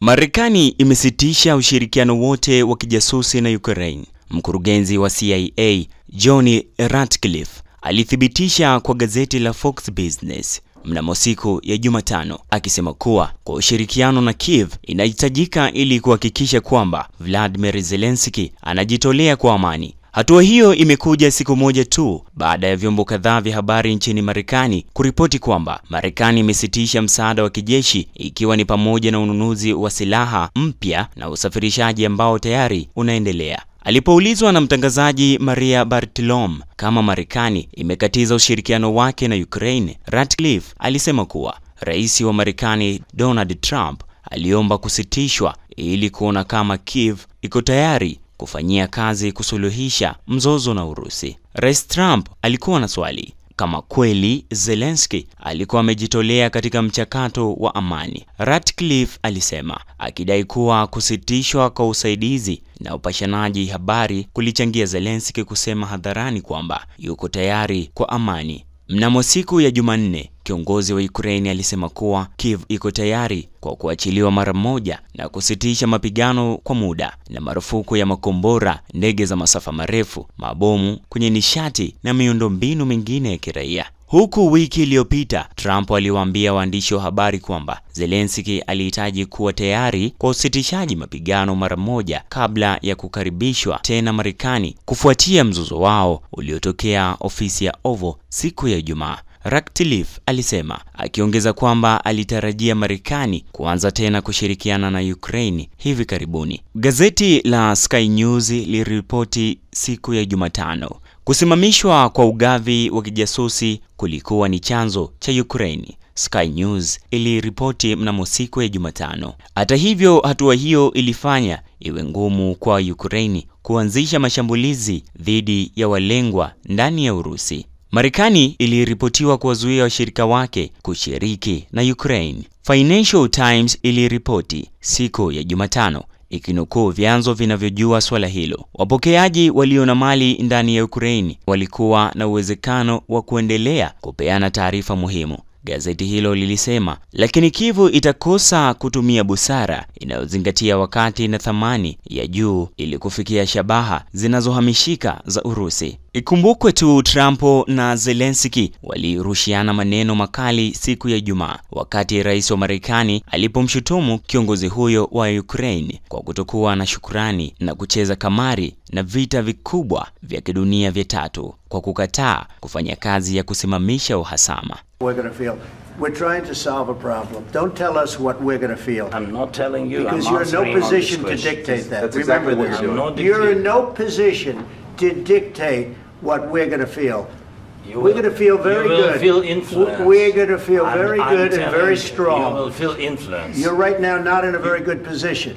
Marekani imesitisha ushirikiano wote wa kijasusi na Ukraine. Mkurugenzi wa CIA, John Ratcliffe, alithibitisha kwa gazeti la Fox Business mnamo siku ya Jumatano, akisema kuwa kwa ushirikiano na Kiev inahitajika ili kuhakikisha kwamba Vladimir Zelensky anajitolea kwa amani. Hatua hiyo imekuja siku moja tu baada ya vyombo kadhaa vya habari nchini Marekani kuripoti kwamba Marekani imesitisha msaada wa kijeshi, ikiwa ni pamoja na ununuzi wa silaha mpya na usafirishaji ambao tayari unaendelea. Alipoulizwa na mtangazaji Maria Bartiromo kama Marekani imekatiza ushirikiano wake na Ukraine, Ratcliffe alisema kuwa Rais wa Marekani Donald Trump aliomba kusitishwa ili kuona kama Kiev iko tayari kufanyia kazi kusuluhisha mzozo na Urusi. Rais Trump alikuwa na swali kama kweli Zelensky alikuwa amejitolea katika mchakato wa amani. Ratcliffe alisema, akidai kuwa kusitishwa kwa usaidizi na upashanaji habari kulichangia Zelensky kusema hadharani kwamba yuko tayari kwa amani. Mnamo siku ya Jumanne, kiongozi wa Ukraine alisema kuwa Kiev iko tayari kwa kuachiliwa mara moja na kusitisha mapigano kwa muda na marufuku ya makombora, ndege za masafa marefu, mabomu kwenye nishati na miundombinu mingine ya kiraia. Huku wiki iliyopita Trump aliwaambia waandishi wa habari kwamba Zelensky alihitaji kuwa tayari kwa usitishaji mapigano mara moja kabla ya kukaribishwa tena Marekani kufuatia mzozo wao uliotokea ofisi ya Oval siku ya Ijumaa. Ratcliffe alisema, akiongeza kwamba alitarajia Marekani kuanza tena kushirikiana na Ukraine hivi karibuni. Gazeti la Sky News liliripoti siku ya Jumatano kusimamishwa kwa ugavi wa kijasusi kulikuwa ni chanzo cha Ukraine. Sky News iliripoti mnamo siku ya Jumatano. Hata hivyo, hatua hiyo ilifanya iwe ngumu kwa Ukraine kuanzisha mashambulizi dhidi ya walengwa ndani ya Urusi. Marekani iliripotiwa kuwazuia washirika wake kushiriki na Ukraine. Financial Times iliripoti siku ya Jumatano ikinukuu vyanzo vinavyojua swala hilo. Wapokeaji walio na mali ndani ya Ukraine walikuwa na uwezekano wa kuendelea kupeana taarifa muhimu, gazeti hilo lilisema, lakini Kiev itakosa kutumia busara inayozingatia wakati na thamani ya juu ili kufikia shabaha zinazohamishika za Urusi. Ikumbukwe tu Trump na Zelensky walirushiana maneno makali siku ya Ijumaa wakati rais wa Marekani alipomshutumu kiongozi huyo wa Ukraine kwa kutokuwa na shukrani na kucheza kamari na vita vikubwa vya kidunia vya tatu kwa kukataa kufanya kazi ya kusimamisha uhasama. We're trying to solve a problem. Don't tell us what we're going to feel. I'm not telling you. Because you're in no position to dictate that. That's Remember exactly this. You're in no position to dictate what we're going to feel. We're going to feel very good. Feel influence. We're going to feel very good and very strong. You will feel influence. You're right now not in a very good position.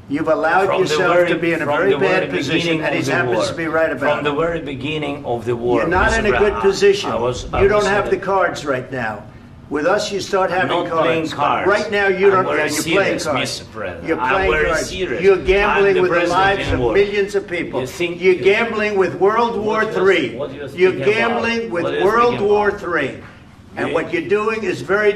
You've allowed yourself to be in a very bad position, and he happens to be right about it. From the very beginning of the war. You're not in a good position. You don't have the cards right now. With us, you start having cards. Right now, you don't. You're playing cards. You're playing cards. You're gambling with the lives of millions of people. You're gambling with World War III. You're gambling with World War III. And what you're doing is very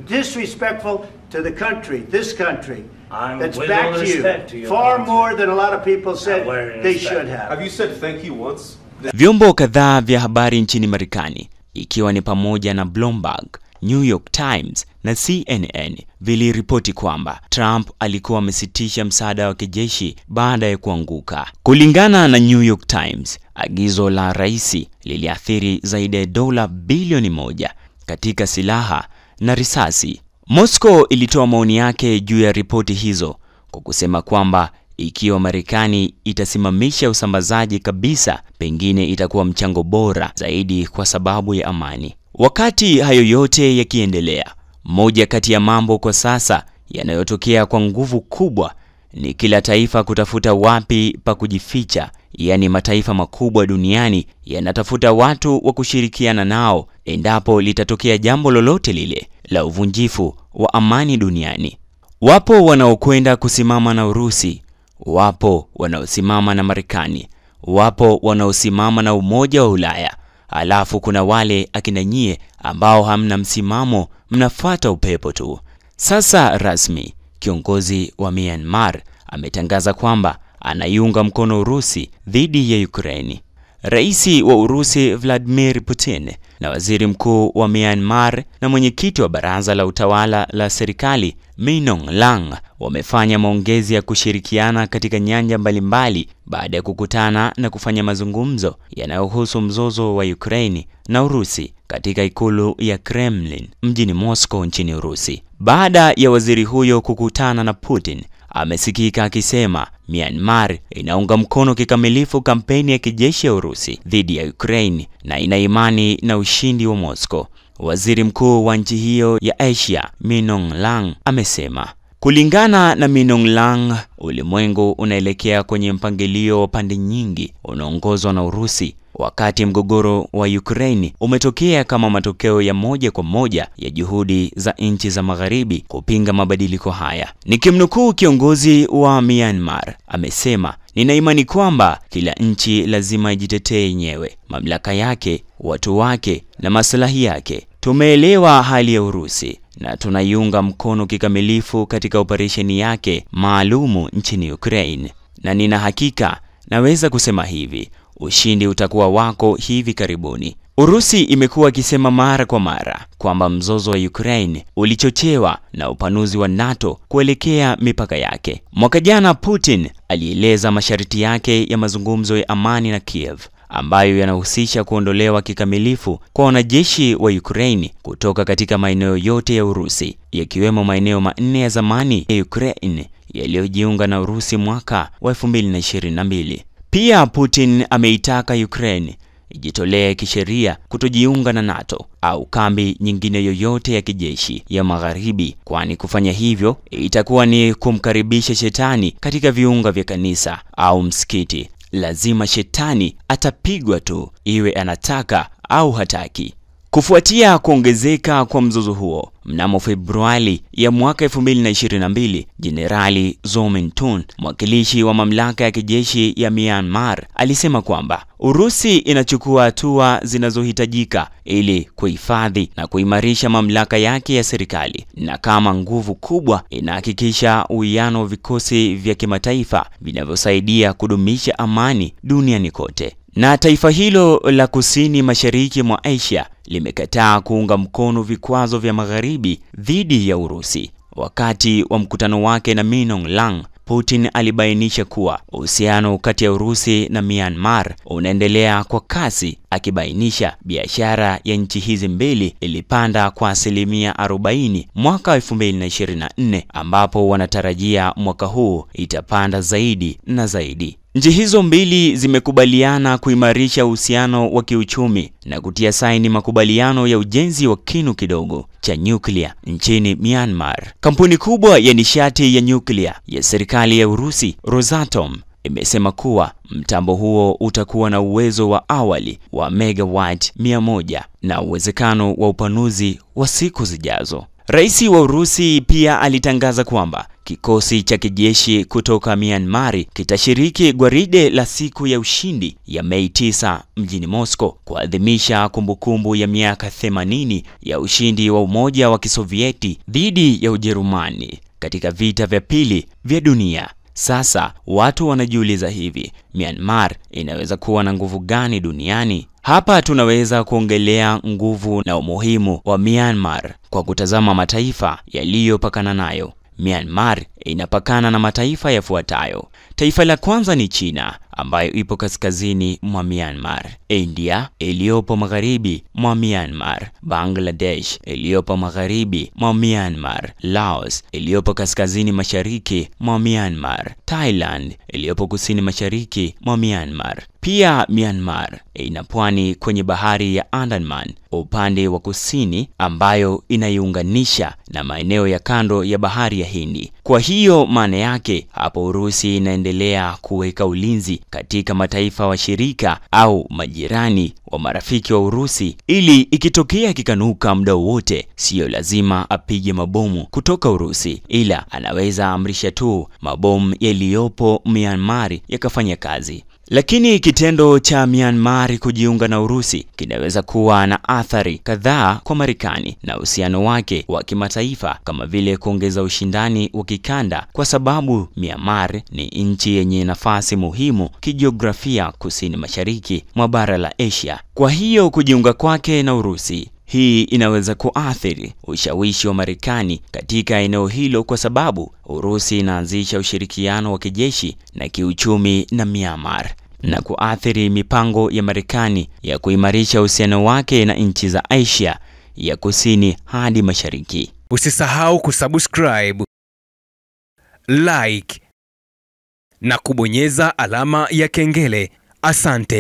disrespectful to the country, this country, that's backed you far more than a lot of people said they should have. Have you said thank you once? Vyombo kadhaa vya habari nchini Marekani, ikiwa ni pamoja na Bloomberg, New York Times na CNN, viliripoti kwamba Trump alikuwa amesitisha msaada wa kijeshi baada ya kuanguka. Kulingana na New York Times, agizo la rais liliathiri zaidi ya dola bilioni 1 katika silaha na risasi. Moscow ilitoa maoni yake juu ya ripoti hizo kwa kusema kwamba ikiwa Marekani itasimamisha usambazaji kabisa, pengine itakuwa mchango bora zaidi kwa sababu ya amani. Wakati hayo yote yakiendelea, moja kati ya mambo kwa sasa yanayotokea kwa nguvu kubwa ni kila taifa kutafuta wapi pa kujificha. Yaani mataifa makubwa duniani yanatafuta watu wa kushirikiana nao endapo litatokea jambo lolote lile la uvunjifu wa amani duniani. Wapo wanaokwenda kusimama na Urusi, wapo wanaosimama na Marekani, wapo wanaosimama na Umoja wa Ulaya. Alafu kuna wale akina nyie ambao hamna msimamo, mnafuata upepo tu. Sasa rasmi, kiongozi wa Myanmar ametangaza kwamba anaiunga mkono Urusi dhidi ya Ukraine. Rais wa Urusi Vladimir Putin na waziri mkuu wa Myanmar na mwenyekiti wa baraza la utawala la serikali Min Aung Hlaing wamefanya maongezi ya kushirikiana katika nyanja mbalimbali baada ya kukutana na kufanya mazungumzo yanayohusu mzozo wa Ukraine na Urusi katika ikulu ya Kremlin mjini Moscow nchini Urusi. Baada ya waziri huyo kukutana na Putin, amesikika akisema Myanmar inaunga mkono kikamilifu kampeni ya kijeshi ya Urusi dhidi ya Ukraine na ina imani na ushindi wa Moscow. Waziri mkuu wa nchi hiyo ya Asia, Min Aung Hlaing, amesema. Kulingana na Min Aung Hlaing, ulimwengu unaelekea kwenye mpangilio wa pande nyingi unaongozwa na Urusi, wakati mgogoro wa Ukraine umetokea kama matokeo ya moja kwa moja ya juhudi za nchi za magharibi kupinga mabadiliko haya. Nikimnukuu kiongozi wa Myanmar, amesema, "Nina imani kwamba kila nchi lazima ijitetee yenyewe, mamlaka yake, watu wake na maslahi yake. Tumeelewa hali ya Urusi na tunaiunga mkono kikamilifu katika operesheni yake maalumu nchini Ukraine. Na nina hakika naweza kusema hivi, ushindi utakuwa wako hivi karibuni." Urusi imekuwa ikisema mara kwa mara kwamba mzozo wa Ukraine ulichochewa na upanuzi wa NATO kuelekea mipaka yake. Mwaka jana Putin alieleza masharti yake ya mazungumzo ya amani na Kiev, ambayo yanahusisha kuondolewa kikamilifu kwa wanajeshi wa Ukraine kutoka katika maeneo yote ya Urusi, yakiwemo maeneo 4 ya zamani ya Ukraine yaliyojiunga na Urusi mwaka wa 2022. Pia Putin ameitaka Ukraine ijitolee kisheria kutojiunga na NATO au kambi nyingine yoyote ya kijeshi ya magharibi, kwani kufanya hivyo itakuwa ni kumkaribisha shetani katika viunga vya kanisa au msikiti. Lazima shetani atapigwa tu, iwe anataka au hataki. Kufuatia kuongezeka kwa mzozo huo, mnamo Februari ya mwaka 2022, Jenerali Zo Min-tun, mwakilishi wa mamlaka ya kijeshi ya Myanmar, alisema kwamba Urusi inachukua hatua zinazohitajika ili kuhifadhi na kuimarisha mamlaka yake ya serikali, na kama nguvu kubwa inahakikisha uwiano wa vikosi vya kimataifa vinavyosaidia kudumisha amani duniani kote. Na taifa hilo la kusini mashariki mwa Asia limekataa kuunga mkono vikwazo vya magharibi dhidi ya Urusi. Wakati wa mkutano wake na Min Aung Hlaing, Putin alibainisha kuwa uhusiano kati ya Urusi na Myanmar unaendelea kwa kasi, akibainisha biashara ya nchi hizi mbili ilipanda kwa 40% mwaka 2024, ambapo wanatarajia mwaka huu itapanda zaidi na zaidi. Nchi hizo mbili zimekubaliana kuimarisha uhusiano wa kiuchumi na kutia saini makubaliano ya ujenzi wa kinu kidogo cha nyuklia nchini Myanmar. Kampuni kubwa ya nishati ya nyuklia ya serikali ya Urusi, Rosatom, imesema kuwa mtambo huo utakuwa na uwezo wa awali wa megawatt 100 na uwezekano wa upanuzi wa siku zijazo. Rais wa Urusi pia alitangaza kwamba kikosi cha kijeshi kutoka Myanmar kitashiriki gwaride la siku ya ushindi ya Mei 9 mjini Moscow kuadhimisha kumbukumbu ya miaka 80 ya ushindi wa Umoja wa Kisovieti dhidi ya Ujerumani katika vita vya pili vya dunia. Sasa watu wanajiuliza hivi, Myanmar inaweza kuwa na nguvu gani duniani? Hapa tunaweza kuongelea nguvu na umuhimu wa Myanmar kwa kutazama mataifa yaliyopakana nayo. Myanmar inapakana na mataifa yafuatayo. Taifa la kwanza ni China, ambayo ipo kaskazini mwa Myanmar, India iliyopo magharibi mwa Myanmar, Bangladesh iliyopo magharibi mwa Myanmar, Laos iliyopo kaskazini mashariki mwa Myanmar, Thailand iliyopo kusini mashariki mwa Myanmar. Pia Myanmar ina pwani kwenye bahari ya Andaman upande wa kusini, ambayo inaiunganisha na maeneo ya kando ya bahari ya Hindi. Kwa hiyo maana yake hapo Urusi inaendelea kuweka ulinzi katika mataifa washirika au majirani wa marafiki wa Urusi, ili ikitokea kikanuka muda wote, sio lazima apige mabomu kutoka Urusi, ila anaweza amrisha tu mabomu yaliyopo Myanmar yakafanya kazi. Lakini kitendo cha Myanmar kujiunga na Urusi kinaweza kuwa na athari kadhaa kwa Marekani na uhusiano wake wa kimataifa, kama vile kuongeza ushindani wa kikanda, kwa sababu Myanmar ni nchi yenye nafasi muhimu kijiografia kusini mashariki mwa bara la Asia. Kwa hiyo kujiunga kwake na Urusi, hii inaweza kuathiri ushawishi wa Marekani katika eneo hilo, kwa sababu Urusi inaanzisha ushirikiano wa kijeshi na kiuchumi na Myanmar, na kuathiri mipango ya Marekani ya kuimarisha uhusiano wake na nchi za Asia ya kusini hadi mashariki. Usisahau kusubscribe, like na kubonyeza alama ya kengele. Asante.